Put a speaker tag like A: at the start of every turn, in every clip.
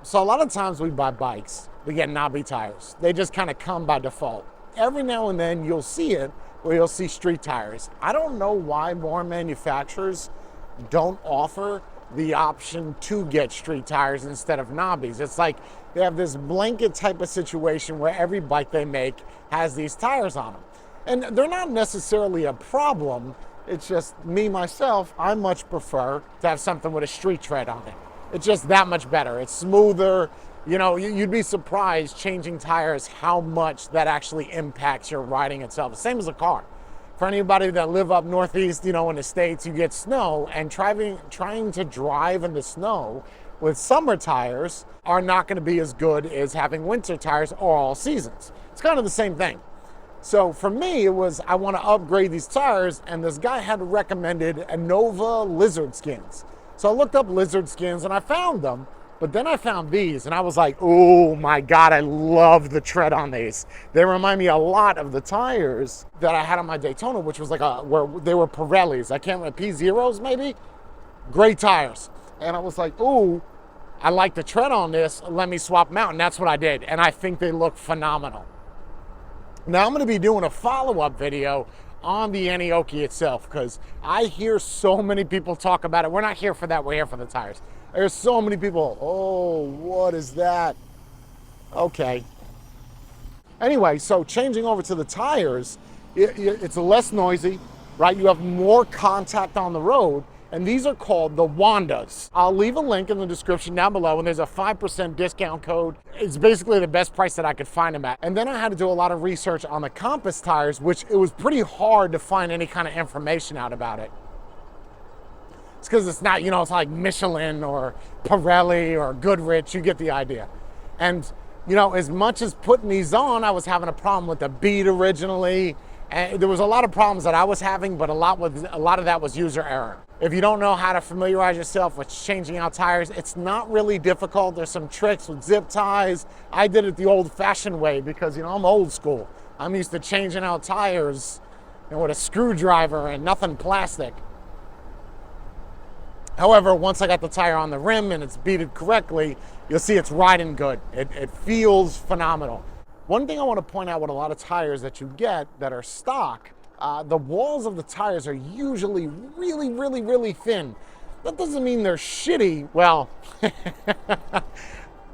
A: So a lot of times we buy bikes, we get knobby tires. They just kind of come by default. Every now and then you'll see it where you'll see street tires. I don't know why more manufacturers don't offer the option to get street tires instead of knobbies. It's like they have this blanket type of situation where every bike they make has these tires on them. And they're not necessarily a problem. It's just me, myself, I much prefer to have something with a street tread on it. It's just that much better. It's smoother. You know, you'd be surprised changing tires how much that actually impacts your riding itself. Same as a car. For anybody that live up northeast, you know, in the States, you get snow, and trying to drive in the snow with summer tires are not going to be as good as having winter tires or all seasons. It's kind of the same thing. So for me, it was, I want to upgrade these tires, and this guy had recommended Innova lizard skins. So I looked up lizard skins and I found them, but then I found these and I was like, oh my God, I love the tread on these. They remind me a lot of the tires that I had on my Daytona, which was like where they were Pirellis. I can't remember, P0s maybe? Great tires. And I was like, ooh, I like the tread on this. Let me swap them out. And that's what I did. And I think they look phenomenal. Now I'm going to be doing a follow-up video on the Aniioki itself, because I hear so many people talk about it. We're not here for that, we're here for the tires. There's so many people, oh, what is that? Okay. Anyway, so changing over to the tires, it's less noisy, right? You have more contact on the road, and these are called the Wandas. I'll leave a link in the description down below, and there's a 5% discount code. It's basically the best price that I could find them at. And then I had to do a lot of research on the Compass tires, which it was pretty hard to find any kind of information out about it. It's because it's not, you know, it's like Michelin or Pirelli or Goodrich, you get the idea. And, you know, as much as putting these on, I was having a problem with the bead originally. And there was a lot of problems that I was having, but a lot of that was user error. If you don't know how to familiarize yourself with changing out tires, it's not really difficult. There's some tricks with zip ties. I did it the old-fashioned way because, you know, I'm old school. I'm used to changing out tires, you know, with a screwdriver and nothing plastic. However, once I got the tire on the rim and it's beaded correctly, you'll see it's riding good. It feels phenomenal. One thing I want to point out with a lot of tires that you get that are stock, the walls of the tires are usually really, really, really thin. That doesn't mean they're shitty. Well,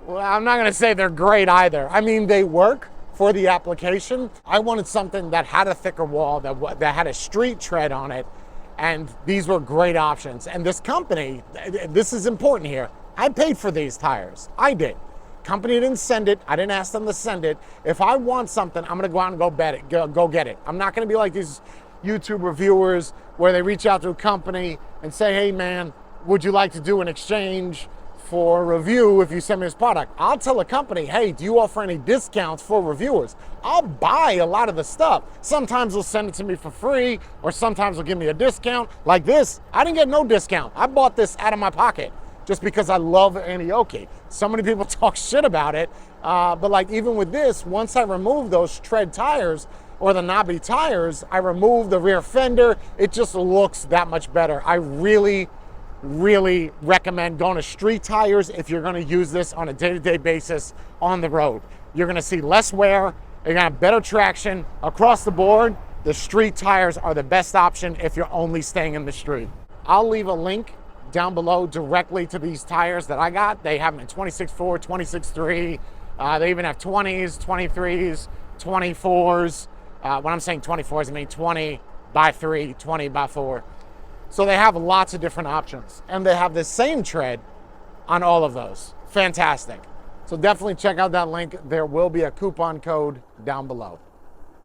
A: well, I'm not going to say they're great either. I mean, they work for the application. I wanted something that had a thicker wall, that had a street tread on it, and these were great options. And this company, this is important here, I paid for these tires. I did. Company didn't send it. I didn't ask them to send it. If I want something, I'm going to go out and go get it. I'm not going to be like these YouTube reviewers where they reach out to a company and say, hey man, would you like to do an exchange for review if you send me this product? I'll tell a company, hey, do you offer any discounts for reviewers? I'll buy a lot of the stuff. Sometimes they'll send it to me for free, or sometimes they'll give me a discount. Like this, I didn't get no discount. I bought this out of my pocket just because I love Aniioki. So many people talk shit about it, but like even with this, once I remove those tread tires or the knobby tires, I remove the rear fender, it just looks that much better. I really, really recommend going to street tires if you're gonna use this on a day-to-day basis on the road. You're gonna see less wear, you're gonna have better traction across the board. The street tires are the best option if you're only staying in the street. I'll leave a link down below directly to these tires that I got. They have them in 26.4, 26.3. They even have 20s, 23s, 24s. When I'm saying 24s, I mean 20 by 3, 20 by 4. So they have lots of different options. And they have the same tread on all of those. Fantastic. So definitely check out that link. There will be a coupon code down below.